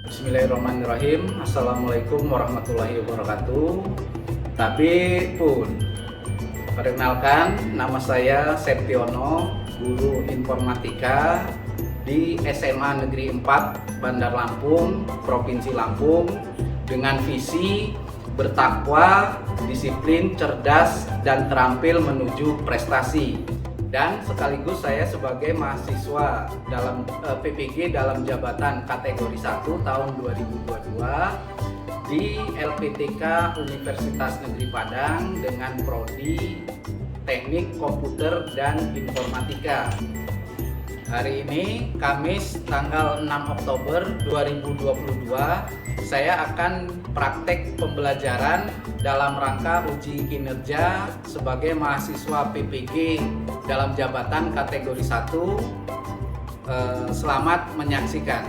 Bismillahirrahmanirrahim. Assalamualaikum warahmatullahi wabarakatuh. Tapi pun, perkenalkan, nama saya Septiono, guru informatika di SMA Negeri 4 Bandar Lampung, Provinsi Lampung, dengan visi bertakwa, disiplin, cerdas, dan terampil menuju prestasi. Dan sekaligus saya sebagai mahasiswa dalam PPG dalam jabatan kategori 1 tahun 2022 di LPTK Universitas Negeri Padang dengan prodi Teknik Komputer dan Informatika. Hari ini Kamis tanggal 6 Oktober 2022 saya akan praktek pembelajaran dalam rangka uji kinerja sebagai mahasiswa PPG dalam jabatan kategori 1. Selamat menyaksikan.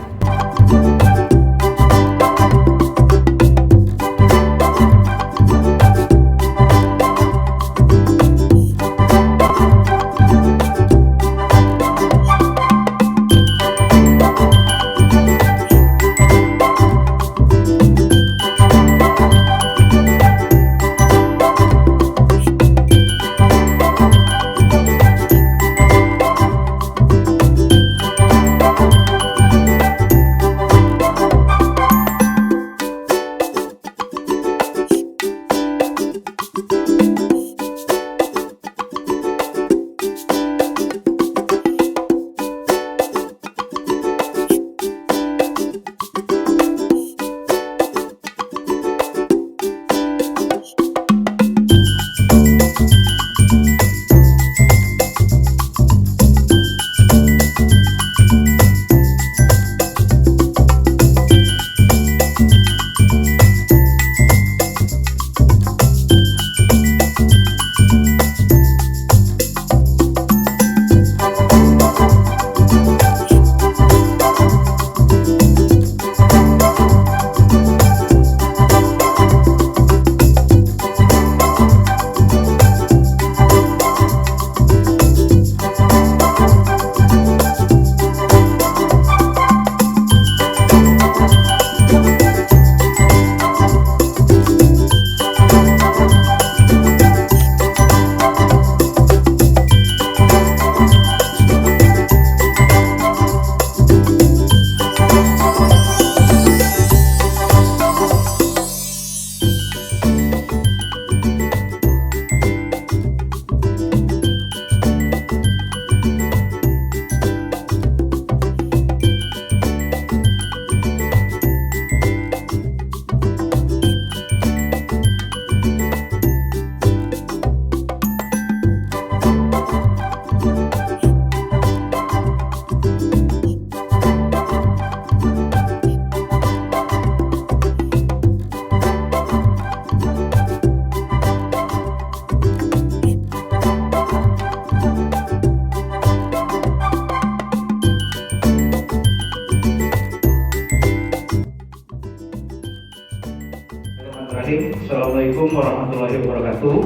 Assalamualaikum warahmatullahi wabarakatuh.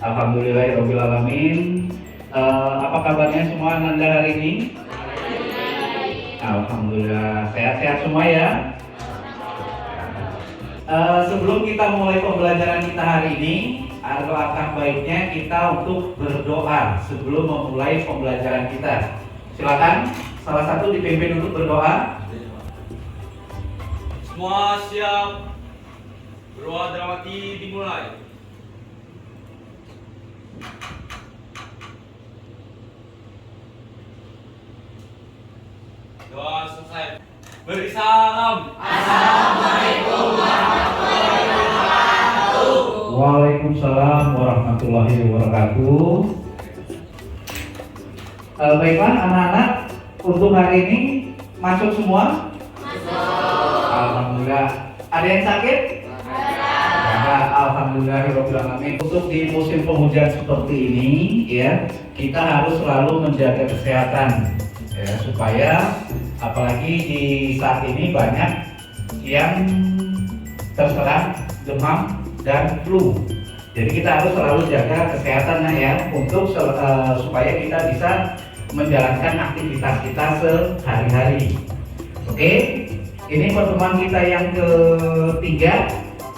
Alhamdulillahirrahmanirrahim. Apa kabarnya semua Nanda hari ini? Alhamdulillah, sehat-sehat semua ya. Sebelum kita mulai pembelajaran kita hari ini, alangkah baiknya kita untuk berdoa sebelum memulai pembelajaran kita. Silakan salah satu dipimpin untuk berdoa. Semua siap, berdoa dalam hati dimulai. Doa selesai. Beri salam. Assalamualaikum warahmatullahi wabarakatuh. Waalaikumsalam warahmatullahi wabarakatuh. Baiklah anak-anak, untuk hari ini masuk semua? Alhamdulillah. Ada yang sakit? Alhamdulillahirrahmanirrahim. Untuk di musim penghujan seperti ini, ya, kita harus selalu menjaga kesehatan, ya, supaya apalagi di saat ini banyak yang terserang demam dan flu. Jadi kita harus selalu jaga kesehatan ya untuk supaya kita bisa menjalankan aktivitas kita sehari-hari. Oke, ini pertemuan kita yang ketiga.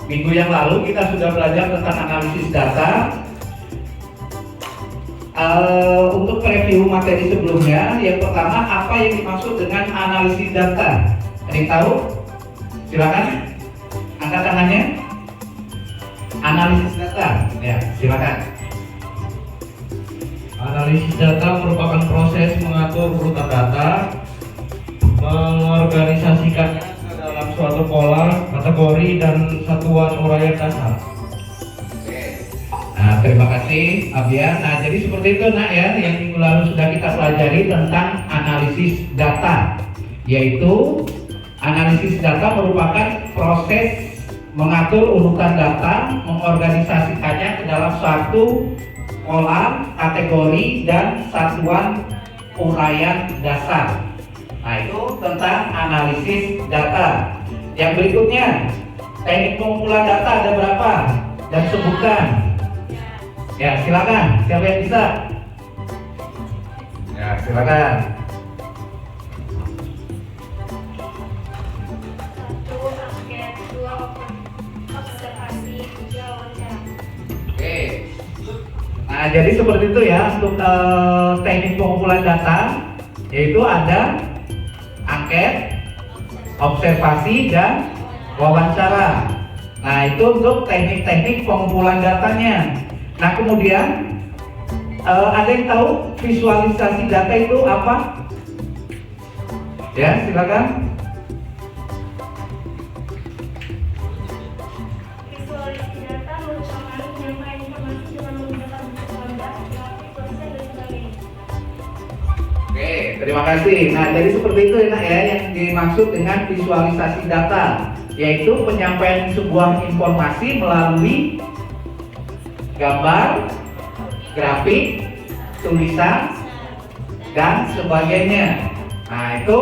Minggu yang lalu kita sudah belajar tentang analisis data. Untuk review materi sebelumnya, yang pertama apa yang dimaksud dengan analisis data? Ada yang tahu? Silakan angkat tangannya. Analisis data, ya silakan. Analisis data merupakan proses mengatur urutan data, mengorganisasikannya ke dalam suatu pola, kategori, dan satuan uraian dasar. Nah, terima kasih Abian. Nah, jadi seperti itu nak ya, yang minggu lalu sudah kita pelajari tentang analisis data, yaitu analisis data merupakan proses mengatur urutan data, mengorganisasikannya ke dalam suatu pola, kategori, dan satuan uraian dasar. Nah, itu tentang analisis data. Yang berikutnya, teknik pengumpulan data ada berapa? Dan sebutkan. Ya, silakan. Siapa yang bisa? Ya, silakan. Angket, 2 observasi, 3 wawancara. Oke. Nah, jadi seperti itu ya untuk teknik pengumpulan data, yaitu ada angket, observasi, dan wawancara. Nah, itu untuk teknik-teknik pengumpulan datanya. Nah, kemudian ada yang tahu visualisasi data itu apa? Ya, silakan. Visualisasi data merupakan penyampaian informasi dengan menggunakan bentuk gambar, grafik, tulisan, dan sebagainya. Oke, terima kasih. Nah, jadi seperti itu ya yang dimaksud dengan visualisasi data, yaitu penyampaian sebuah informasi melalui gambar, grafik, tulisan, dan sebagainya. Nah, itu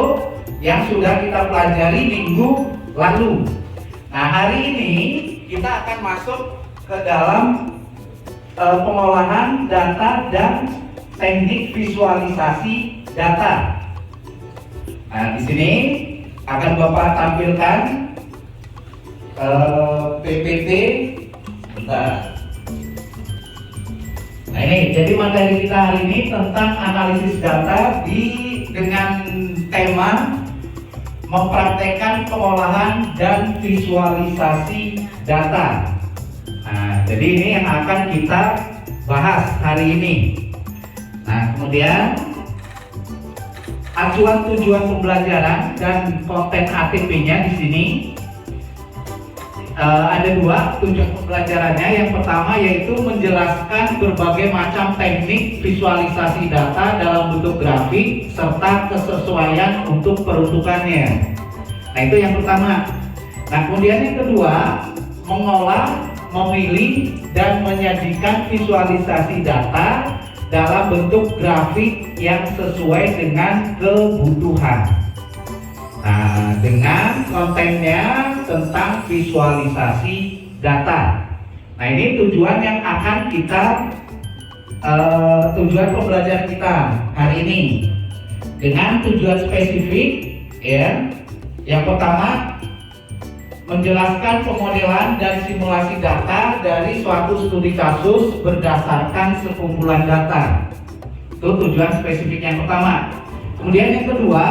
yang sudah kita pelajari minggu lalu. Nah, hari ini kita akan masuk ke dalam pengolahan data dan teknik visualisasi data. Nah, di sini akan Bapak tampilkan PPT. Bentar. Nah, ini jadi materi kita hari ini tentang analisis data dengan tema mempraktekkan pengolahan dan visualisasi data. Nah, jadi ini yang akan kita bahas hari ini. Nah, kemudian acuan tujuan pembelajaran dan konten ATP-nya di sini ada 2 tujuan pembelajarannya. Yang pertama yaitu menjelaskan berbagai macam teknik visualisasi data dalam bentuk grafik serta kesesuaian untuk peruntukannya. Nah, itu yang pertama. Nah, kemudian yang kedua, mengolah, memilih, dan menyajikan visualisasi data dalam bentuk grafik yang sesuai dengan kebutuhan. Nah, dengan kontennya tentang visualisasi data. Nah, ini tujuan yang akan kita tujuan pembelajaran kita hari ini. Dengan tujuan spesifik ya. Yang pertama, menjelaskan pemodelan dan simulasi data dari suatu studi kasus berdasarkan sekumpulan data. Itu tujuan spesifik yang pertama. Kemudian yang kedua,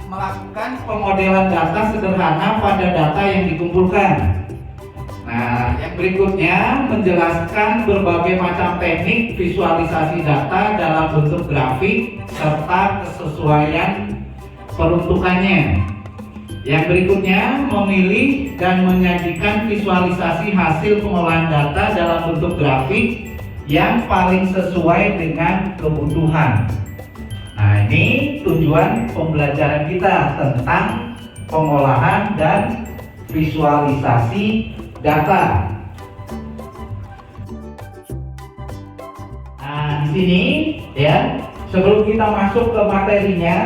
melakukan pemodelan data sederhana pada data yang dikumpulkan. Nah, yang berikutnya menjelaskan berbagai macam teknik visualisasi data dalam bentuk grafik serta kesesuaian peruntukannya. Yang berikutnya memilih dan menyajikan visualisasi hasil pengolahan data dalam bentuk grafik yang paling sesuai dengan kebutuhan. Nah, ini tujuan pembelajaran kita tentang pengolahan dan visualisasi data. Nah, di sini ya, sebelum kita masuk ke materinya,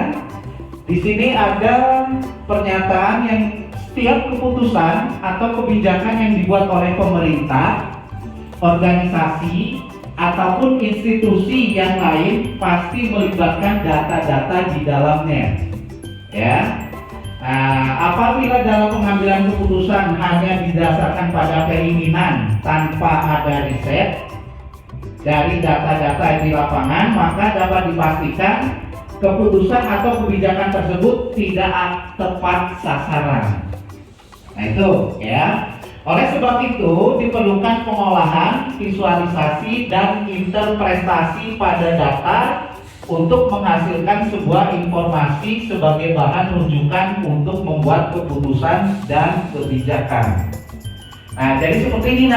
di sini ada pernyataan yang setiap keputusan atau kebijakan yang dibuat oleh pemerintah organisasi ataupun institusi yang lain pasti melibatkan data-data di dalamnya, ya. Nah, apabila dalam pengambilan keputusan hanya didasarkan pada keinginan tanpa ada riset dari data-data di lapangan, maka dapat dipastikan keputusan atau kebijakan tersebut tidak tepat sasaran. Nah itu ya. Oleh sebab itu diperlukan pengolahan, visualisasi, dan interpretasi pada data untuk menghasilkan sebuah informasi sebagai bahan rujukan untuk membuat keputusan dan kebijakan. Nah, jadi seperti ini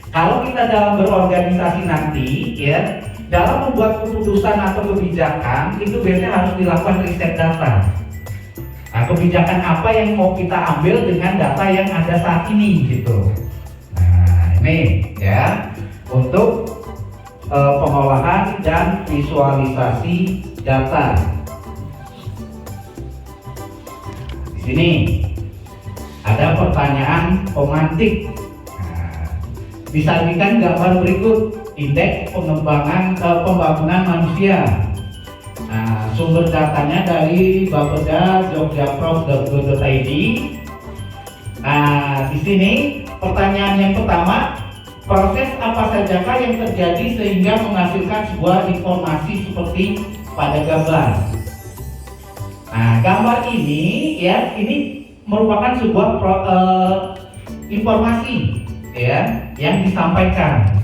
kalau kita dalam berorganisasi nanti ya, dalam membuat keputusan atau kebijakan itu biasanya harus dilakukan riset data. Nah, kebijakan apa yang mau kita ambil dengan data yang ada saat ini gitu. Nah, ini ya untuk pengolahan dan visualisasi data. Di sini ada pertanyaan pemantik. Nah, disajikan gambar berikut indeks pengembangan pembangunan manusia. Nah, sumber datanya dari Bapeda jogjaprof.go.id. Nah, di sini pertanyaan yang pertama, proses apa sajakah yang terjadi sehingga menghasilkan sebuah informasi seperti pada gambar. Nah, gambar ini ya, ini merupakan sebuah informasi ya yang disampaikan.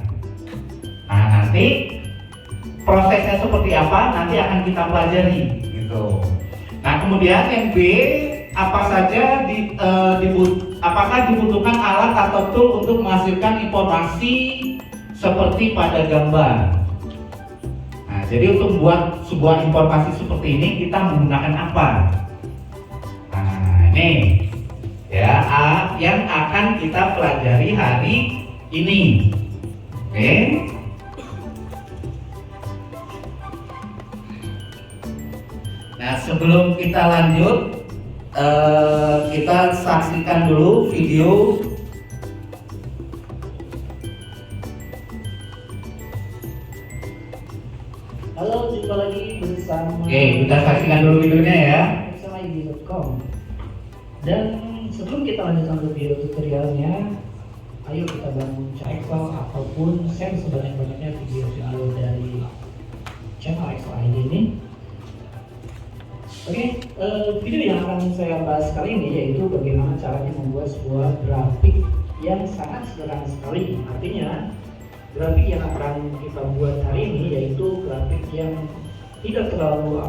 Nah, nanti prosesnya seperti apa nanti akan kita pelajari gitu. Nah, kemudian yang B, apa saja apakah dibutuhkan alat atau tool untuk menghasilkan informasi seperti pada gambar. Nah, jadi untuk membuat sebuah informasi seperti ini kita menggunakan apa? Nah, ini ya yang akan kita pelajari hari ini. Oke. Nah, sebelum kita lanjut, kita saksikan dulu video. Halo, jumpa lagi bersama. Oke, kita saksikan dulu videonya ya. XMID.com. Dan sebelum kita lanjutkan ke video tutorialnya, ayo kita bangun Excel ataupun share sebanyak-banyaknya video-video dari channel XMID ini. Oke, video yang akan saya bahas kali ini yaitu bagaimana caranya membuat sebuah grafik yang sangat sederhana sekali. Artinya, grafik yang akan kita buat hari ini yaitu grafik yang tidak terlalu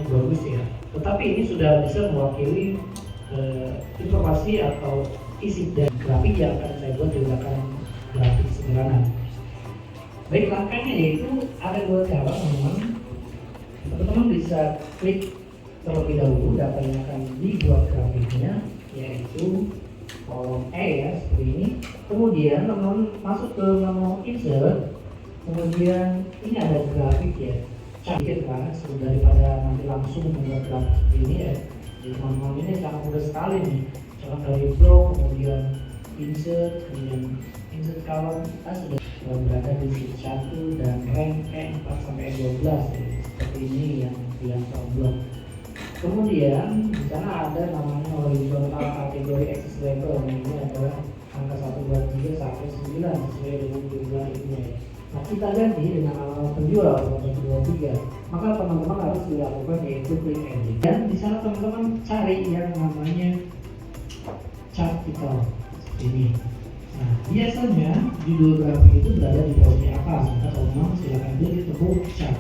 bagus ya. Tetapi ini sudah bisa mewakili informasi atau isi dari grafik yang akan saya buat menggunakan grafik sederhana. Baik, langkahnya yaitu ada dua cara teman-teman. Teman-teman bisa klik terlebih dahulu data yang akan dibuat grafiknya, yaitu kolom E ya, seperti ini. Kemudian teman-teman masuk ke menu insert, kemudian ini ada grafik ya, cantik kan, daripada nanti langsung membuat grafik ini ya. Jadi teman-teman ini sangat mudah sekali nih, contoh dari blok, kemudian insert, kemudian insert column, kita sudah berada di sheet 1 dan rank E4-12 ya. Seperti ini yang bilang blok. Kemudian di sana ada namanya horizontal kategori axis level, ini adalah angka 1, 2, 3 sampai 9 sesuai dengan jumlah ini ya. Nah, kita ganti dengan alamat penjual 1, 2, 3. Maka teman-teman harus dilakukan yaitu klik edit. Dan di sana teman-teman cari yang namanya chart title ini. Nah, biasanya judul grafik itu berada di posisi atas, maka teman-teman silakan klik tembok chart.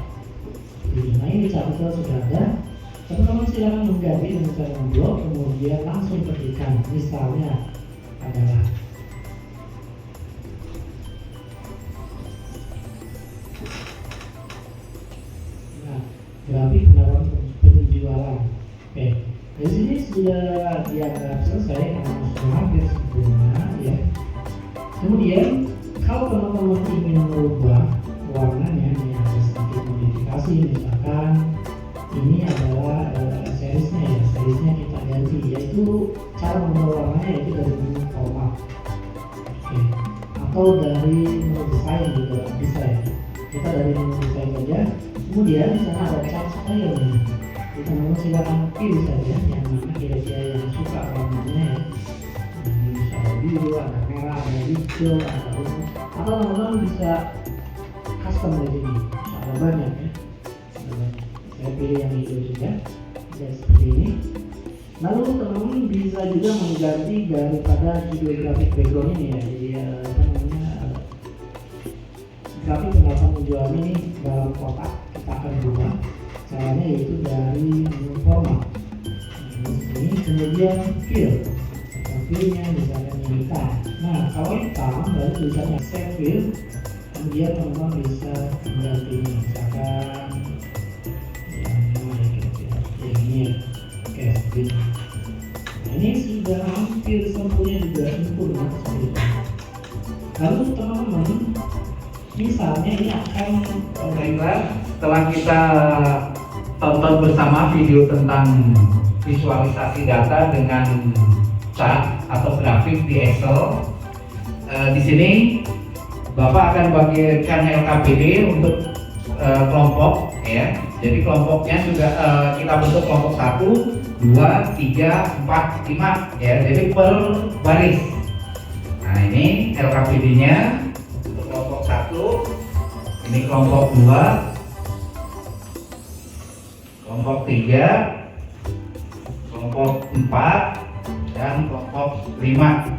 Nah, ini chart title sudah ada. Teman-teman silakan mengganti dengan cara memblok, kemudian langsung ketikkan. Misalnya adalah grafik penawaran penjualan. Oke, di sini sudah dianggap selesai karena sudah hampir sempurna ya. Kemudian kalau teman-teman ingin merubah warnanya, ini ada sedikit modifikasi. Misalkan ini adalah seriesnya ya, seriesnya kita ganti, yaitu cara membawa warnanya yaitu dari menu format. Oke. Atau dari yang desain saja. Kemudian di sana ada chart style nih. Teman-teman silakan pilih saja yang mana kira-kira yang suka warnanya ya. Ini bisa ada biru, ada merah, ada hijau, ada ungu. Atau teman-teman bisa custom di sini. Ada banyak ya. Saya pilih yang hijau saja. Ya, seperti ini. Lalu teman-teman bisa juga mengganti daripada judul grafik background ini ya. Jadi apa namanya, grafik yang akan menjual ini dalam kotak kita akan buka. Caranya yaitu dari menu format. Ini kemudian fill. Fillnya misalnya hitam. Nah kalau hitam baru tulisannya set fill. Kemudian teman-teman bisa menggantinya. Misalkan yang mana kira-kira yang ini ya. Oke, nah, ini sudah hampir sempurna juga sempurna seperti itu. Lalu teman-teman, misalnya ini akan Baiklah, setelah kita tonton bersama video tentang visualisasi data dengan chart atau grafik di Excel, di sini Bapak akan bagikan LKPD untuk kelompok ya. Jadi kelompoknya sudah kita bentuk kelompok 1, 2, 3, 4, 5 ya. Jadi per baris. Nah ini LKPD-nya untuk kelompok 1, ini kelompok 2, kelompok 3, kelompok 4, dan kelompok 5.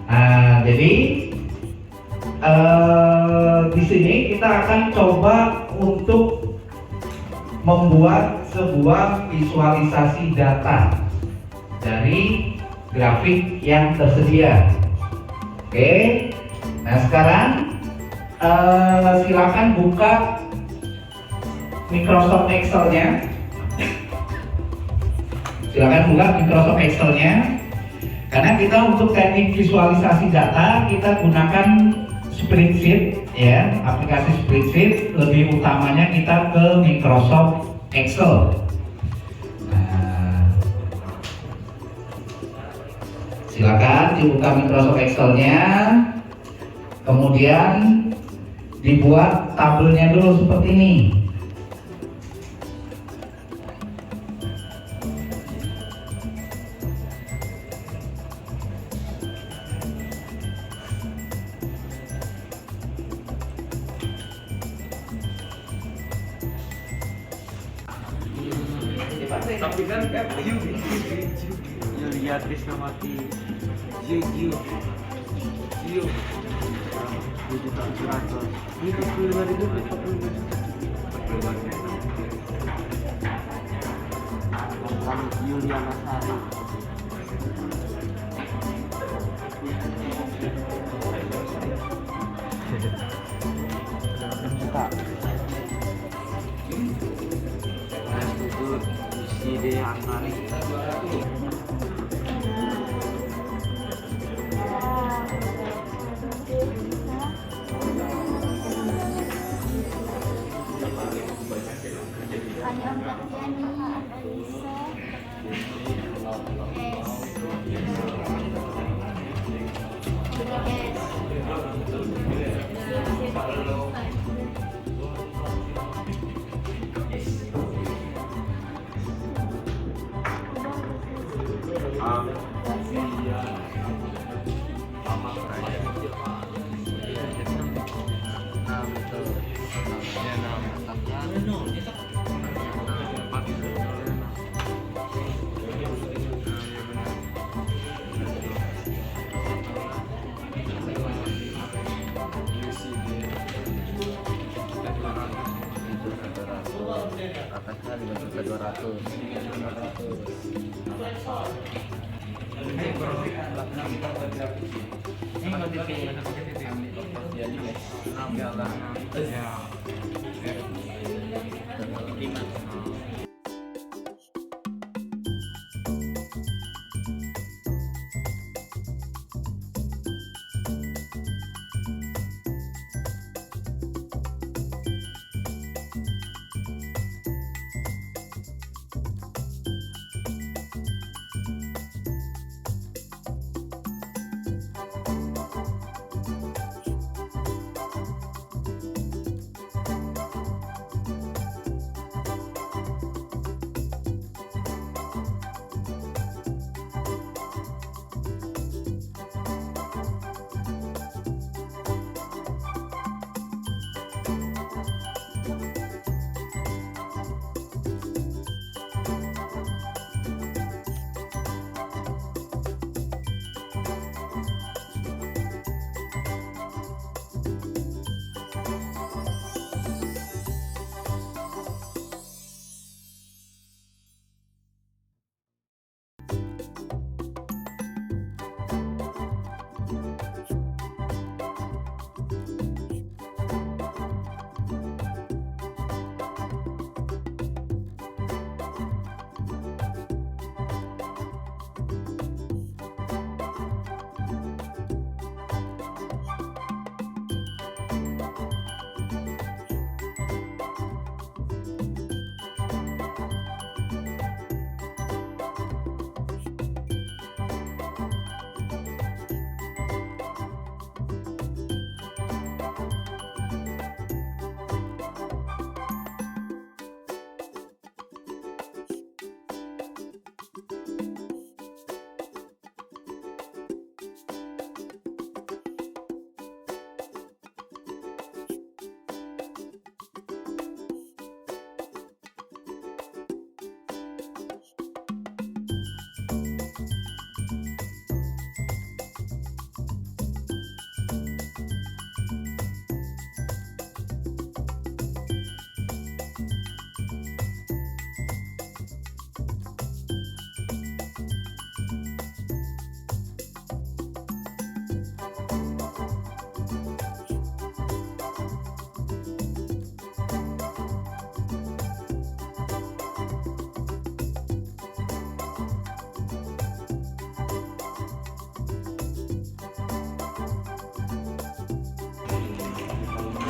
Nah jadi di sini kita akan coba untuk membuat sebuah visualisasi data dari grafik yang tersedia. Oke, nah sekarang silakan buka Microsoft Excel-nya. Silakan buka Microsoft Excel-nya. Karena kita untuk teknik visualisasi data kita gunakan spreadsheet ya, aplikasi spreadsheet, lebih utamanya kita ke Microsoft Excel. Nah, silakan dibuka Microsoft Excel-nya, kemudian dibuat tabelnya dulu seperti ini. Tapi kan you lihat Krisna mati. You 7.100. Ini 45.000. Kami Yuliana Sari. Ide Antari. Atasnya 5.200.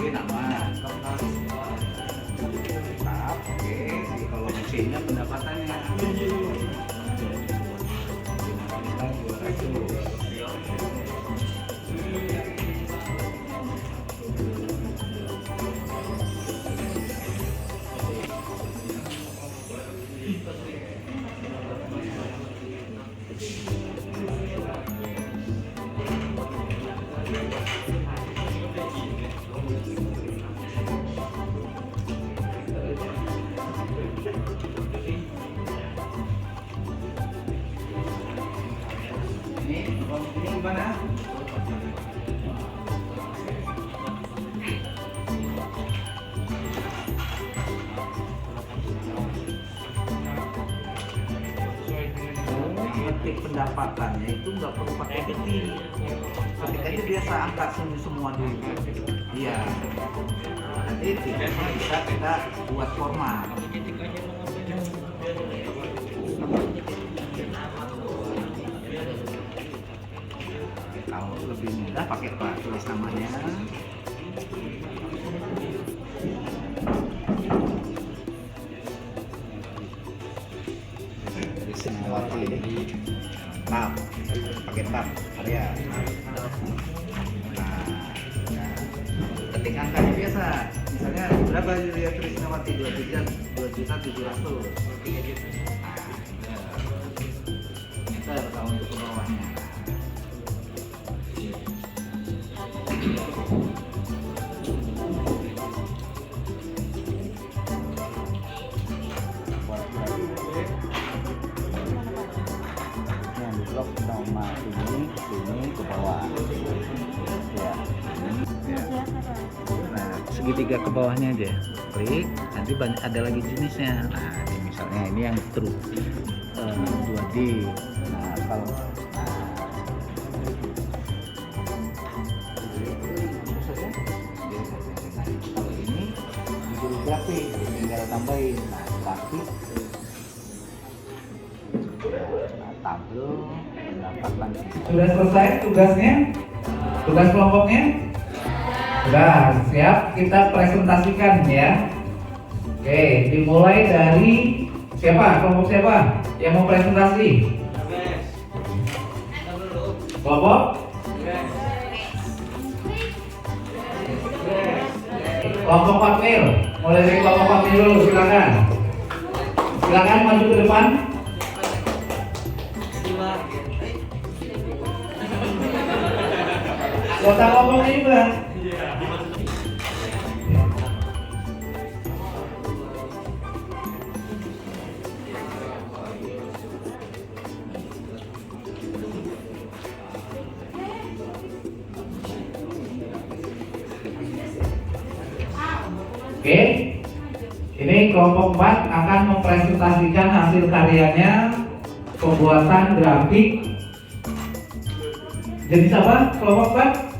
Oke, nama. Tetap, oke. Di kolom C-nya pendapatannya. Kita 200. Ini gimana? Ketik pendapatannya itu nggak perlu pakai ketik. Ketik aja biasa angkat semua dulu. Iya. Nanti ketiknya bisa kita buat format. Kalau lebih mudah pakai tulis namanya. Krisnawati. Tab. Pakai tab area. Nah, ketik angkanya biasa. Misalnya berapa dia Krisnawati 2.700.000. Enter kalau untuk ke bawahnya. Blok nama ini ke bawah ya. Nah segitiga ke bawahnya aja klik, nanti ada lagi jenisnya. Nah ini misalnya ini yang true 2D. Nah kalau ini disuruh grafik, tinggal tambahin. Nah grafik tabel pendapatan. Sudah selesai tugasnya? Tugas kelompoknya? Sudah, siap kita presentasikan ya. Oke, dimulai dari siapa? Kelompok siapa yang mau presentasi? Kelompok? Kelompok Fatmil. Mulai dari kelompok Fatmil dulu, silakan. Silakan maju ke depan. Kota ngomong ini Bang. Oke, ini kelompok 4 akan mempresentasikan hasil karyanya pembuatan grafik. Jenis apa kelompok 4?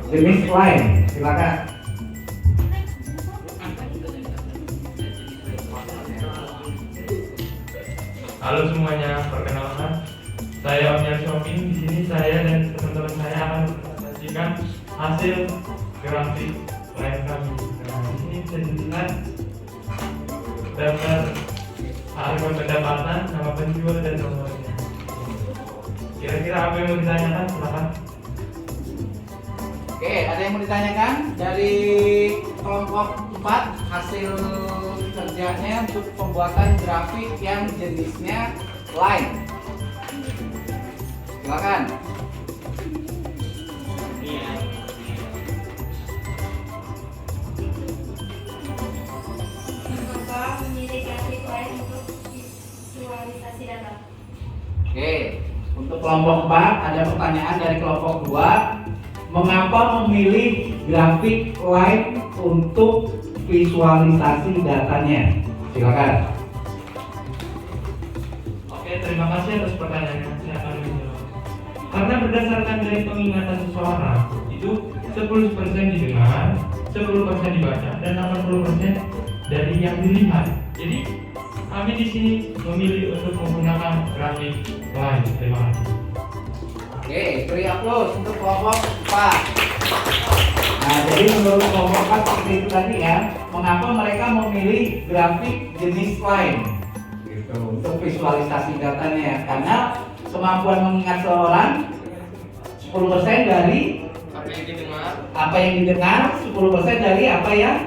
Jenis line, silakan. Halo semuanya, perkenalkan saya Omnya Shopping. Di sini saya dan teman-teman saya akan mempresentasikan hasil grafik line kami. Nah, di sini bisa dilihat daftar harga pendapatan, nama penjual dan nomornya. Kira-kira apa yang mau ditanyakan? Silakan. Oke, ada yang mau ditanyakan dari kelompok 4 hasil kerjanya untuk pembuatan grafik yang jenisnya line. Silakan. Mengapa memilih grafik line untuk visualisasi data? Oke, untuk kelompok 4 ada pertanyaan dari kelompok 2. Mengapa memilih grafik line untuk visualisasi datanya? Silakan. Oke, terima kasih atas pertanyaannya. Saya akan menjawab. Karena berdasarkan dari pengingatan seseorang itu 10% didengar, 10% dibaca, dan 80% dari yang dilihat. Jadi kami di sini memilih untuk menggunakan grafik line. Terima kasih. Oke, beri aplaus untuk kelompok 4. Nah, jadi menurut kelompok 4 seperti itu tadi ya, mengapa mereka memilih grafik jenis lain gitu untuk visualisasi datanya? Karena kemampuan mengingat seorang 10% dari Apa yang didengar? apa yang didengar, 10% dari apa yang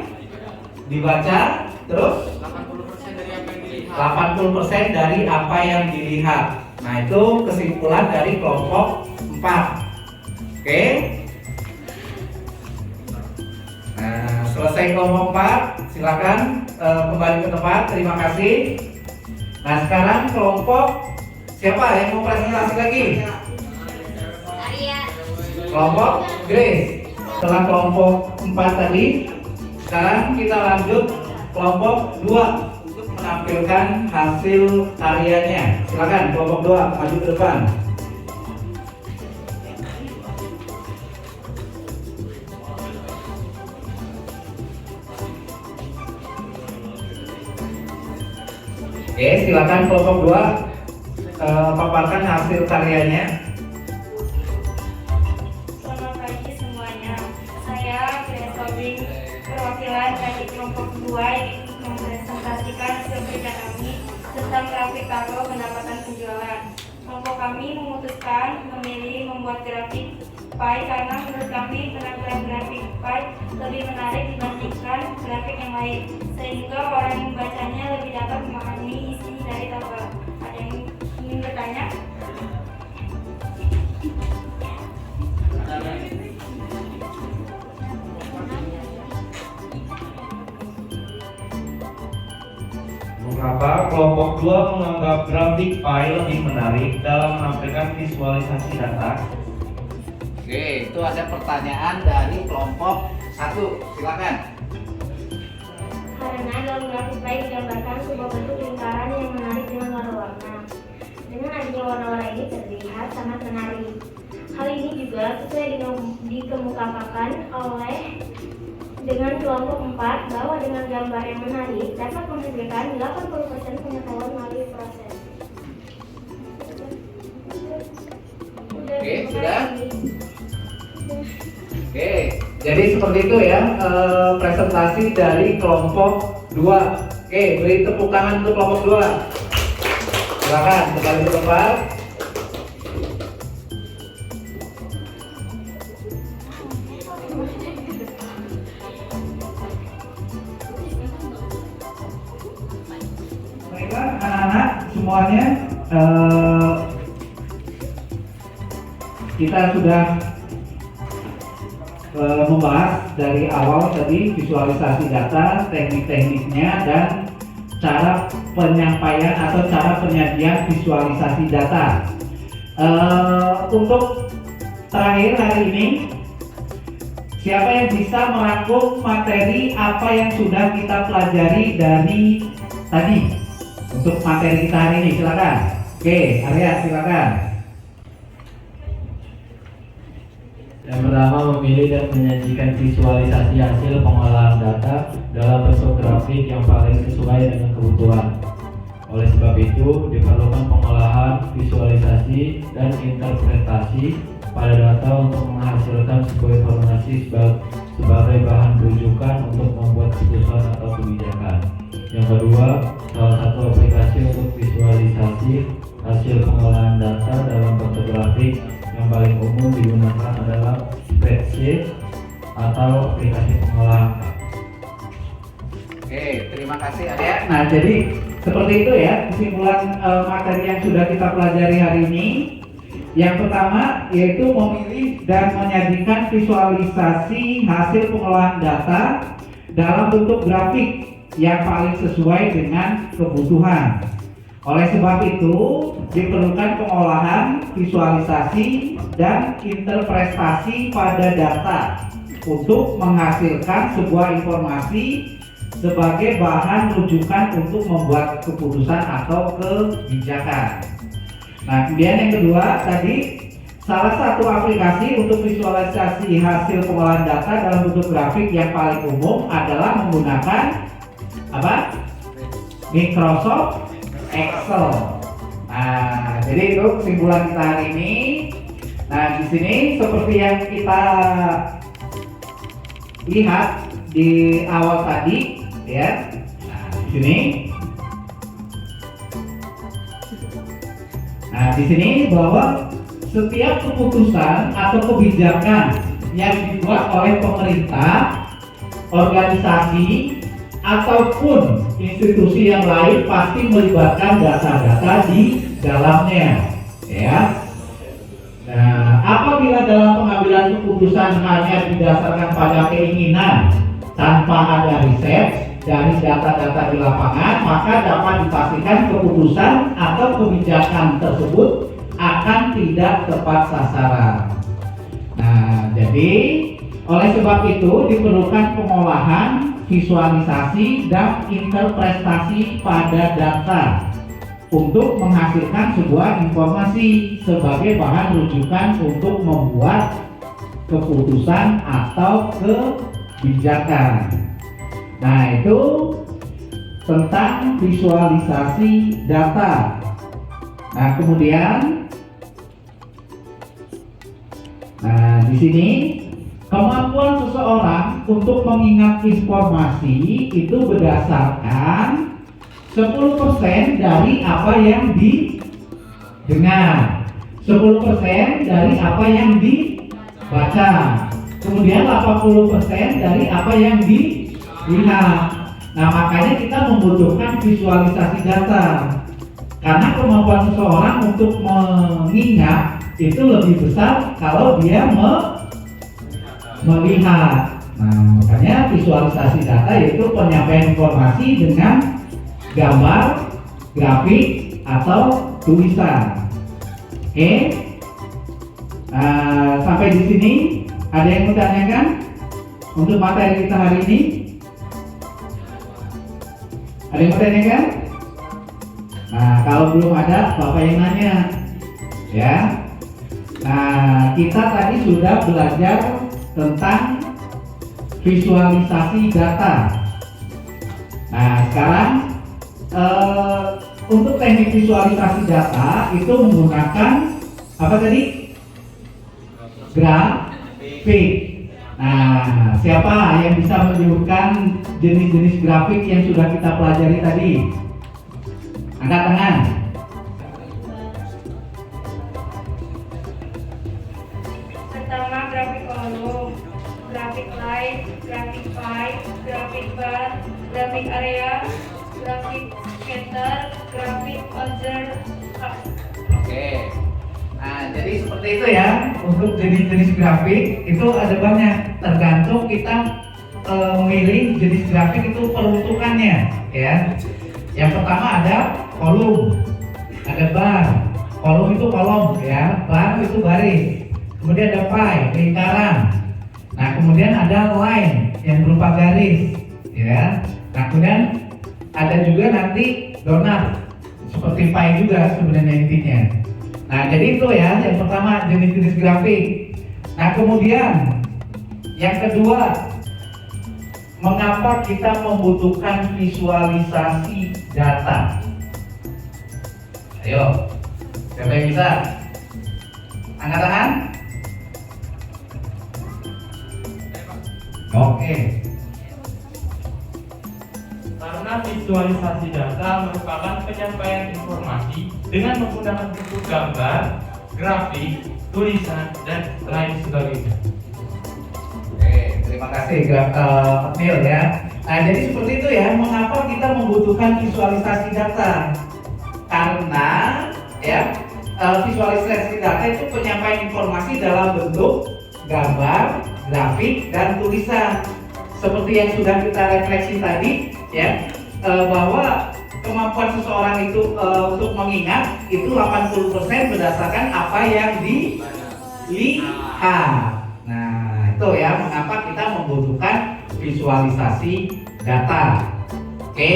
dibaca, terus 80% dari apa yang dilihat. 80% dari apa yang dilihat. Nah, itu kesimpulan dari kelompok 4. Oke. Nah, selesai kelompok 4, silakan kembali ke tempat. Terima kasih. Nah, sekarang kelompok siapa yang mau presentasi lagi? Arya. Kelompok Grace. Setelah kelompok 4 tadi, sekarang kita lanjut kelompok 2 untuk menampilkan hasil karyanya. Silakan kelompok 2 maju ke depan. Oke, silakan kelompok 2 paparkan hasil karyanya. Selamat pagi semuanya. Saya Grace Tobing, perwakilan dari kelompok 2 yang mempresentasikan hasil kerja kami tentang grafik tabel pendapatan penjualan. Kelompok kami memutuskan memilih membuat grafik pie karena menurut kami penampilan grafik pie lebih menarik dibandingkan grafik yang lain, sehingga orang yang membacanya lebih dapat memahami isi dari tabel. Ada yang ingin bertanya? Mengapa kelompok 2 menganggap grafik pie lebih menarik dalam menampilkan visualisasi data? Oke, itu ada pertanyaan dari kelompok 1. Silakan. Karena dalam grafik pie digambarkan sebuah bentuk lingkaran yang menarik dengan warna-warna. Dengan adanya warna-warna ini terlihat sangat menarik. Hal ini juga sesuai dengan dikemukakan oleh dengan kelompok 4 bahwa dengan gambar yang menarik dapat menghasilkan 80% pengetahuan melalui proses. Oke, sudah? Oke, jadi seperti itu ya presentasi dari kelompok 2. Oke, beri tepuk tangan untuk kelompok 2. Silakan kembali ke tempat. Baiklah anak-anak semuanya, kita sudah membahas dari awal tadi visualisasi data, teknik-tekniknya, dan cara penyampaian atau cara penyajian visualisasi data. Untuk terakhir hari ini, siapa yang bisa merangkum materi apa yang sudah kita pelajari dari tadi untuk materi kita hari ini? Silakan. Oke, Arya silakan. Yang pertama, memilih dan menyajikan visualisasi hasil pengolahan data dalam bentuk grafik yang paling sesuai dengan kebutuhan. Oleh sebab itu, diperlukan pengolahan, visualisasi, dan interpretasi pada data untuk menghasilkan sebuah informasi sebagai bahan rujukan untuk membuat keputusan atau kebijakan. Yang kedua, salah satu aplikasi untuk visualisasi hasil pengolahan data dalam bentuk grafik yang paling umum digunakan adalah spreadsheet atau aplikasi pengolahan. Oke, terima kasih Arya. Nah, jadi seperti itu ya kesimpulan materi yang sudah kita pelajari hari ini. Yang pertama yaitu memilih dan menyajikan visualisasi hasil pengolahan data dalam bentuk grafik yang paling sesuai dengan kebutuhan. Oleh sebab itu, diperlukan pengolahan, visualisasi, dan interpretasi pada data untuk menghasilkan sebuah informasi sebagai bahan rujukan untuk membuat keputusan atau kebijakan. Nah, kemudian yang kedua tadi, salah satu aplikasi untuk visualisasi hasil pengolahan data dalam bentuk grafik yang paling umum adalah menggunakan apa? Microsoft Excel. Nah, jadi itu kesimpulan kita hari ini. Nah, di sini seperti yang kita lihat di awal tadi ya. Nah, di sini. Nah, di sini bahwa setiap keputusan atau kebijakan yang dibuat oleh pemerintah, organisasi ataupun institusi yang lain pasti melibatkan data-data di dalamnya, ya. Nah, apabila dalam pengambilan keputusan hanya didasarkan pada keinginan tanpa ada riset dari data-data di lapangan, maka dapat dipastikan keputusan atau kebijakan tersebut akan tidak tepat sasaran. Nah, jadi oleh sebab itu diperlukan pengolahan, visualisasi, dan interpretasi pada data untuk menghasilkan sebuah informasi sebagai bahan rujukan untuk membuat keputusan atau kebijakan. Nah, itu tentang visualisasi data. Nah, kemudian di sini kemampuan seseorang untuk mengingat informasi itu berdasarkan 10% dari apa yang didengar, 10% dari apa yang dibaca, kemudian 80% dari apa yang dilihat. Nah, makanya kita membutuhkan visualisasi data, karena kemampuan seseorang untuk mengingat itu lebih besar kalau dia melihat. Nah, makanya visualisasi data yaitu penyampaian informasi dengan gambar, grafik, atau tulisan. Oke. Sampai di sini ada yang mau tanyakan untuk materi kita hari ini? Ada yang mau tanyakan? Nah, kalau belum ada, Bapak yang nanya, ya. Nah, kita tadi sudah belajar tentang visualisasi data. Nah, sekarang untuk teknik visualisasi data itu menggunakan apa tadi? Grafik. Nah, siapa yang bisa menyebutkan jenis-jenis grafik yang sudah kita pelajari tadi? Angkat tangan. Pertama, grafik kolom, grafik line, grafik pie, grafik bar, grafik area, grafik scatter, grafik order. Oke. Nah, jadi seperti itu ya. Untuk jenis-jenis grafik itu ada banyak, tergantung kita memilih jenis grafik itu peruntukannya, ya. Yang pertama ada kolom, ada bar. Kolom itu kolom, ya. Bar itu baris. Kemudian ada pie, lingkaran. Nah, kemudian ada line yang berupa garis, ya. Nah, kemudian ada juga nanti donat, seperti pie juga sebenarnya intinya. Nah, jadi itu ya yang pertama, jenis-jenis grafik. Nah, kemudian yang kedua, mengapa kita membutuhkan visualisasi data? Ayo, siapa yang bisa? Angkat tangan. Oke. Karena visualisasi data merupakan penyampaian informasi dengan menggunakan bentuk gambar, grafik, tulisan, dan lain sebagainya. Oke, terima kasih Neil ya. Nah, jadi seperti itu ya, mengapa kita membutuhkan visualisasi data? Karena ya, visualisasi data itu penyampaian informasi dalam bentuk gambar, grafik, dan tulisan. Seperti yang sudah kita refleksi tadi ya, bahwa kemampuan seseorang itu untuk mengingat itu 80% berdasarkan apa yang dilihat. Nah, itu ya mengapa kita membutuhkan visualisasi data. Oke.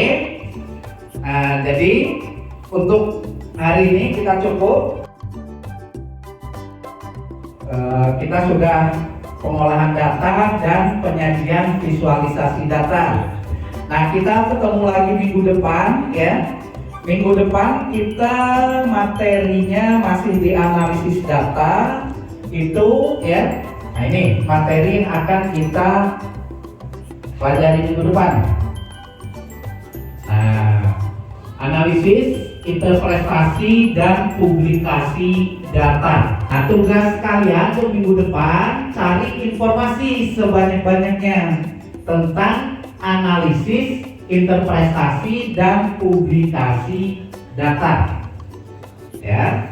Jadi untuk hari ini kita cukup. Kita sudah pengolahan data dan penyajian visualisasi data. Nah, kita ketemu lagi minggu depan ya. Minggu depan kita materinya masih di analisis data itu ya. Nah, ini materi yang akan kita pelajari minggu depan. Nah, analisis, interpretasi, dan publikasi data. Nah, tugas kalian untuk minggu depan cari informasi sebanyak-banyaknya tentang analisis, interpretasi, dan publikasi data. Ya.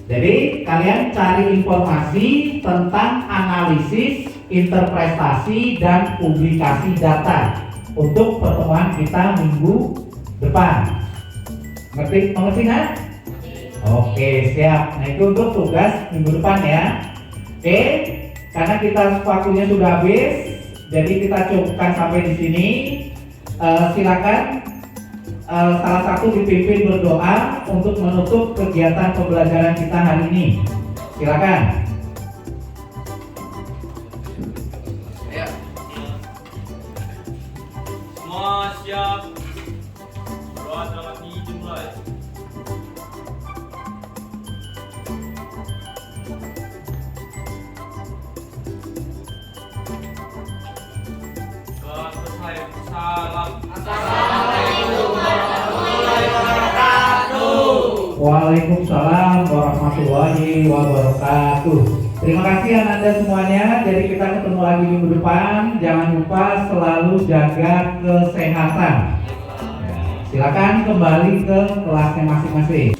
Jadi kalian cari informasi tentang analisis, interpretasi, dan publikasi data untuk pertemuan kita minggu depan. Mengerti nggak? Oke, siap. Nah, itu untuk tugas minggu depan ya. Oke, karena kita waktunya sudah habis, jadi kita cukupkan sampai di sini. Silakan salah satu dipimpin berdoa untuk menutup kegiatan pembelajaran kita hari ini. Silakan. Ya. Semua siap. Berdoa dalam hati dimulai. Setelah selesai, salam. Waalaikumsalam warahmatullahi wabarakatuh. Terima kasih Anda semuanya. Jadi kita ketemu lagi minggu depan. Jangan lupa selalu jaga kesehatan. Silakan kembali ke kelasnya masing-masing.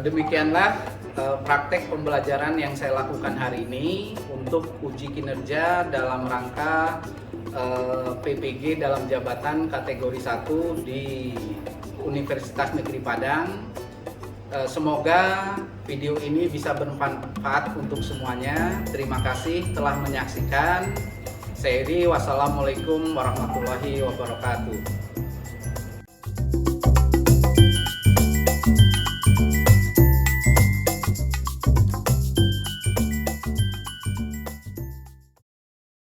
Demikianlah praktek pembelajaran yang saya lakukan hari ini untuk uji kinerja dalam rangka PPG dalam jabatan kategori 1 di Universitas Negeri Padang. Semoga video ini bisa bermanfaat untuk semuanya. Terima kasih telah menyaksikan. Saya Edi, wassalamualaikum warahmatullahi wabarakatuh.